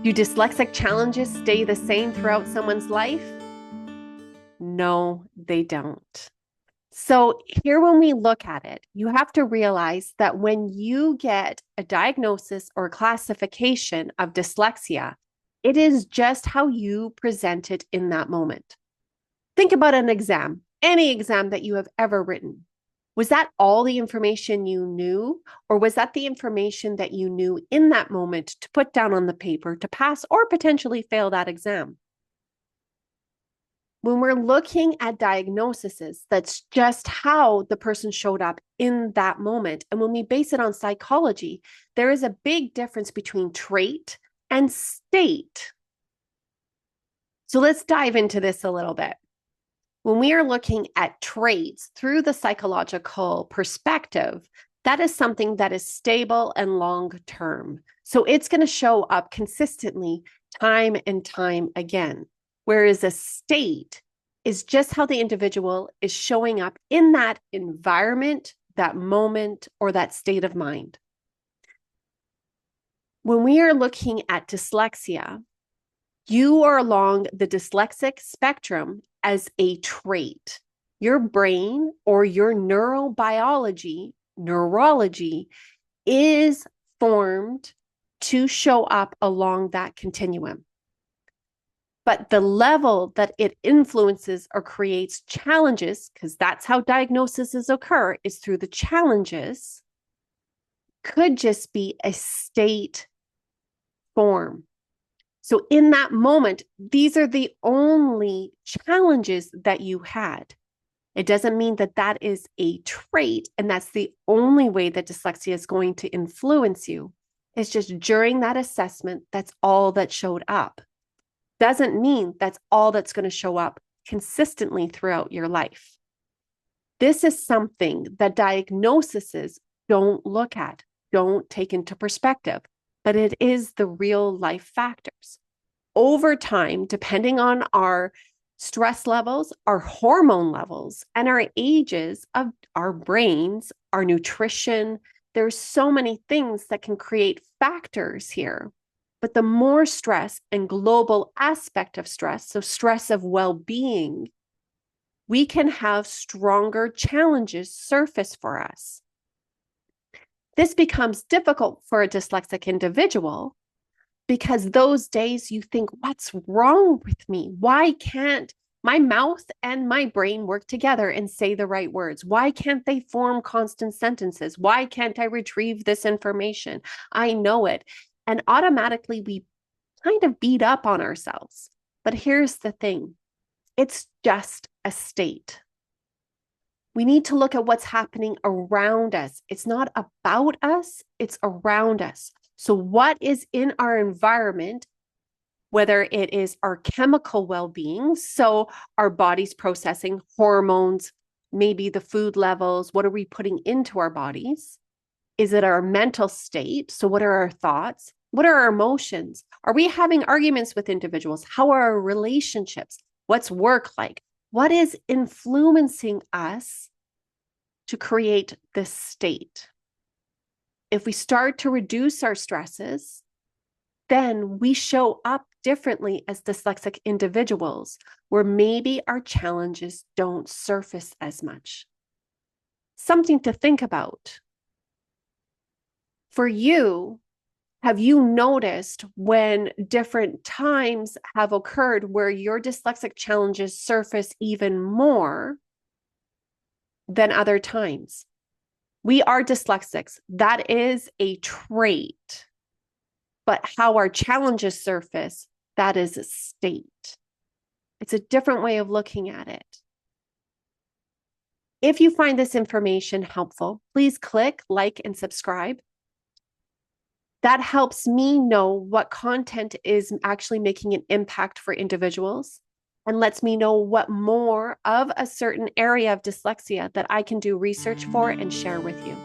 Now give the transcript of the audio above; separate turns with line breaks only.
Do dyslexic challenges stay the same throughout someone's life? No, they don't. So, here when we look at it, you have to realize that when you get a diagnosis or classification of dyslexia, it is just how you present it in that moment. Think about an exam, any exam that you have ever written. Was that all the information you knew, or was that the information that you knew in that moment to put down on the paper to pass or potentially fail that exam? When we're looking at diagnoses, that's just how the person showed up in that moment. And when we base it on psychology, there is a big difference between trait and state. So let's dive into this a little bit. When we are looking at traits through the psychological perspective, that is something that is stable and long term. So it's going to show up consistently time and time again. Whereas a state is just how the individual is showing up in that environment, that moment, or that state of mind. When we are looking at dyslexia, you are along the dyslexic spectrum as a trait. Your brain or your neurology is formed to show up along that continuum. But the level that it influences or creates challenges, because that's how diagnoses occur, is through the challenges, could just be a state form. So in that moment, these are the only challenges that you had. It doesn't mean that that is a trait and that's the only way that dyslexia is going to influence you. It's just during that assessment, that's all that showed up. Doesn't mean that's all that's going to show up consistently throughout your life. This is something that diagnoses don't look at, don't take into perspective, but it is the real life factors. Over time, depending on our stress levels, our hormone levels, and our ages of our brains, our nutrition, there's so many things that can create factors here. But the more stress and global aspect of stress, so stress of well-being, we can have stronger challenges surface for us. This becomes difficult for a dyslexic individual because those days you think, what's wrong with me? Why can't my mouth and my brain work together and say the right words? Why can't they form constant sentences? Why can't I retrieve this information? I know it. And automatically we kind of beat up on ourselves. But here's the thing. It's just a state. We need to look at what's happening around us. It's not about us, it's around us. So what is in our environment, whether it is our chemical well-being, so our body's processing hormones, maybe the food levels, what are we putting into our bodies? Is it our mental state? So what are our thoughts? What are our emotions? Are we having arguments with individuals? How are our relationships? What's work like? What is influencing us to create this state? If we start to reduce our stresses, then we show up differently as dyslexic individuals, where maybe our challenges don't surface as much. Something to think about. For you, have you noticed when different times have occurred where your dyslexic challenges surface even more than other times? We are dyslexics. That is a trait. But how our challenges surface, that is a state. It's a different way of looking at it. If you find this information helpful, please click like and subscribe. That helps me know what content is actually making an impact for individuals and lets me know what more of a certain area of dyslexia that I can do research for and share with you.